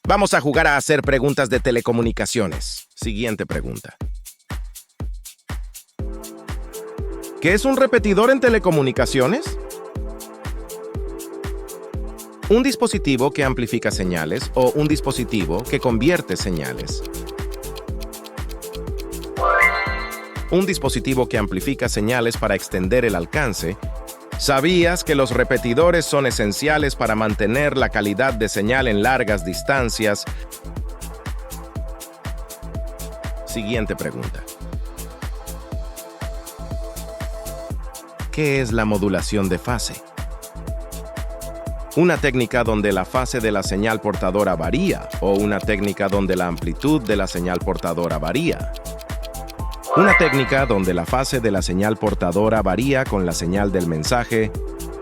Vamos a jugar a hacer preguntas de telecomunicaciones. Siguiente pregunta. ¿Qué es un repetidor en telecomunicaciones? Un dispositivo que amplifica señales o un dispositivo que convierte señales. Un dispositivo que amplifica señales para extender el alcance. ¿Sabías que los repetidores son esenciales para mantener la calidad de señal en largas distancias? Siguiente pregunta. ¿Qué es la modulación de fase? Una técnica donde la fase de la señal portadora varía o una técnica donde la amplitud de la señal portadora varía. Una técnica donde la fase de la señal portadora varía con la señal del mensaje.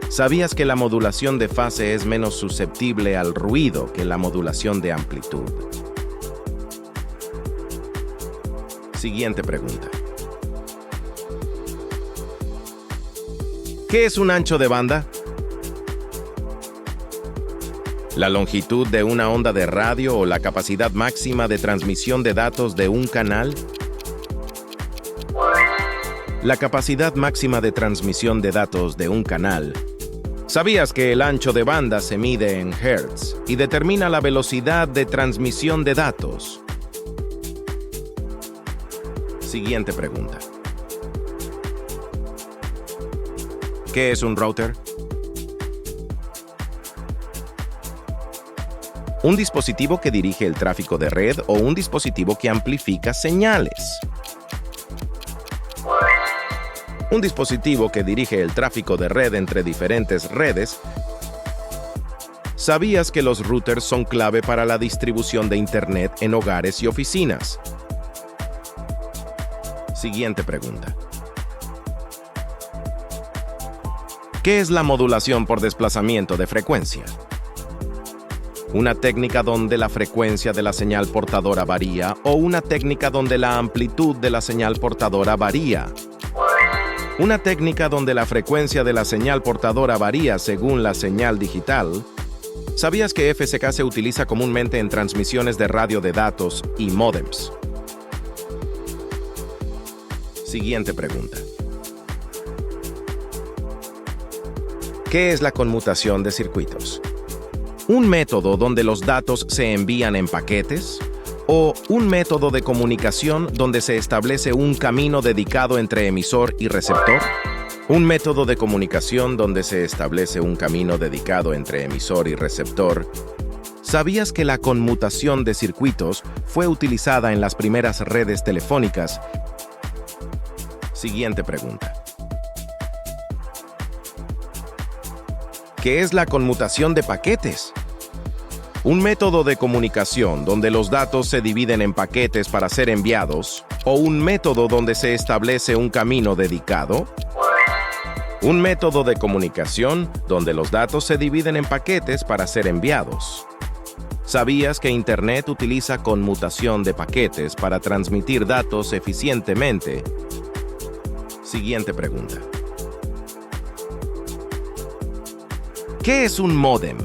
¿Sabías que la modulación de fase es menos susceptible al ruido que la modulación de amplitud? Siguiente pregunta. ¿Qué es un ancho de banda? La longitud de una onda de radio o la capacidad máxima de transmisión de datos de un canal. La capacidad máxima de transmisión de datos de un canal. ¿Sabías que el ancho de banda se mide en hertz y determina la velocidad de transmisión de datos? Siguiente pregunta. ¿Qué es un router? Un dispositivo que dirige el tráfico de red o un dispositivo que amplifica señales. Un dispositivo que dirige el tráfico de red entre diferentes redes. ¿Sabías que los routers son clave para la distribución de Internet en hogares y oficinas? Siguiente pregunta. ¿Qué es la modulación por desplazamiento de frecuencia? Una técnica donde la frecuencia de la señal portadora varía o una técnica donde la amplitud de la señal portadora varía. Una técnica donde la frecuencia de la señal portadora varía según la señal digital. ¿Sabías que FCK se utiliza comúnmente en transmisiones de radio de datos y módems? Siguiente pregunta. ¿Qué es la conmutación de circuitos? ¿Un método donde los datos se envían en paquetes? ¿O un método de comunicación donde se establece un camino dedicado entre emisor y receptor? Un método de comunicación donde se establece un camino dedicado entre emisor y receptor. ¿Sabías que la conmutación de circuitos fue utilizada en las primeras redes telefónicas? Siguiente pregunta. ¿Qué es la conmutación de paquetes? Un método de comunicación donde los datos se dividen en paquetes para ser enviados, o un método donde se establece un camino dedicado. Un método de comunicación donde los datos se dividen en paquetes para ser enviados. ¿Sabías que Internet utiliza conmutación de paquetes para transmitir datos eficientemente? Siguiente pregunta. ¿Qué es un módem?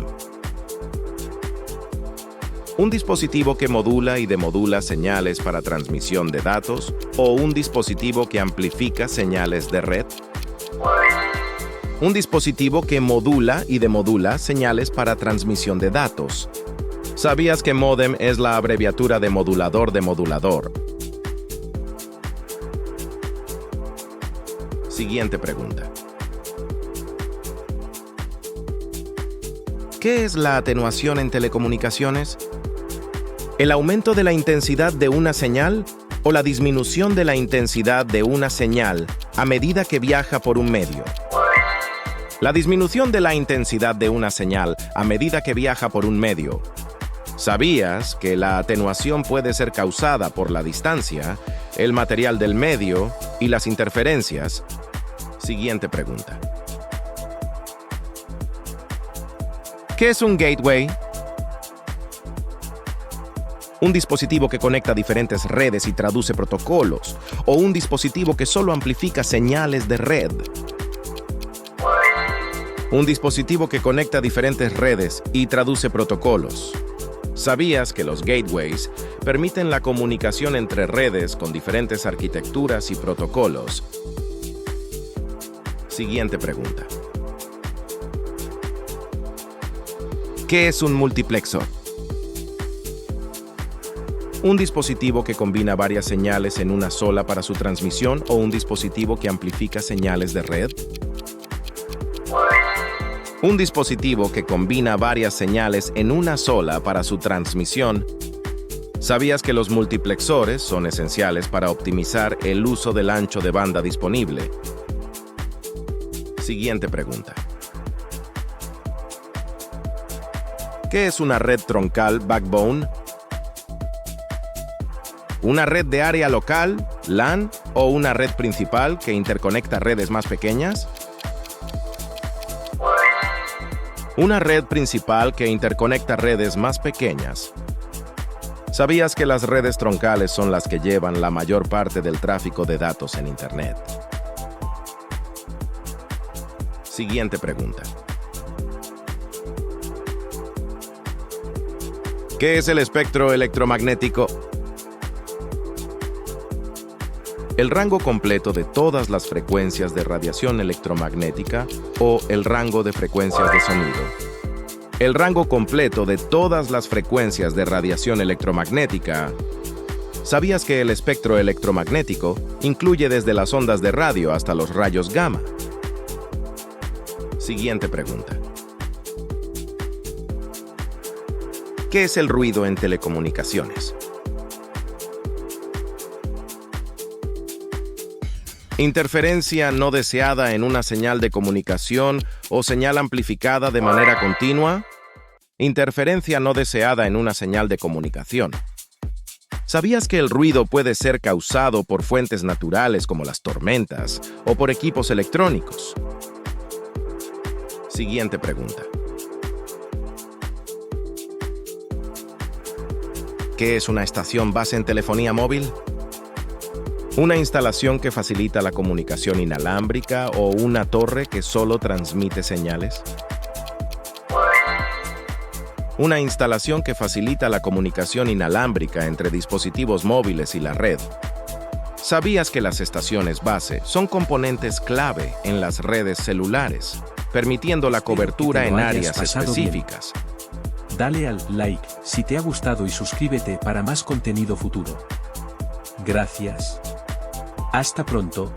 ¿Un dispositivo que modula y demodula señales para transmisión de datos o un dispositivo que amplifica señales de red? Un dispositivo que modula y demodula señales para transmisión de datos. ¿Sabías que módem es la abreviatura de modulador de modulador? Siguiente pregunta. ¿Qué es la atenuación en telecomunicaciones? ¿El aumento de la intensidad de una señal o la disminución de la intensidad de una señal a medida que viaja por un medio? La disminución de la intensidad de una señal a medida que viaja por un medio. ¿Sabías que la atenuación puede ser causada por la distancia, el material del medio y las interferencias? Siguiente pregunta. ¿Qué es un gateway? Un dispositivo que conecta diferentes redes y traduce protocolos, o un dispositivo que solo amplifica señales de red. Un dispositivo que conecta diferentes redes y traduce protocolos. ¿Sabías que los gateways permiten la comunicación entre redes con diferentes arquitecturas y protocolos? Siguiente pregunta. ¿Qué es un multiplexor? Un dispositivo que combina varias señales en una sola para su transmisión o un dispositivo que amplifica señales de red. Un dispositivo que combina varias señales en una sola para su transmisión. ¿Sabías que los multiplexores son esenciales para optimizar el uso del ancho de banda disponible? Siguiente pregunta. ¿Qué es una red troncal backbone? ¿Una red de área local, LAN, o una red principal que interconecta redes más pequeñas? Una red principal que interconecta redes más pequeñas. ¿Sabías que las redes troncales son las que llevan la mayor parte del tráfico de datos en Internet? Siguiente pregunta. ¿Qué es el espectro electromagnético? El rango completo de todas las frecuencias de radiación electromagnética o el rango de frecuencias de sonido. El rango completo de todas las frecuencias de radiación electromagnética. ¿Sabías que el espectro electromagnético incluye desde las ondas de radio hasta los rayos gamma? Siguiente pregunta. ¿Qué es el ruido en telecomunicaciones? Interferencia no deseada en una señal de comunicación o señal amplificada de manera continua. Interferencia no deseada en una señal de comunicación. ¿Sabías que el ruido puede ser causado por fuentes naturales como las tormentas o por equipos electrónicos? Siguiente pregunta. ¿Qué es una estación base en telefonía móvil? Una instalación que facilita la comunicación inalámbrica o una torre que solo transmite señales. Una instalación que facilita la comunicación inalámbrica entre dispositivos móviles y la red. ¿Sabías que las estaciones base son componentes clave en las redes celulares, permitiendo la cobertura en áreas específicas? Bien. Dale al like si te ha gustado y suscríbete para más contenido futuro. Gracias. Hasta pronto.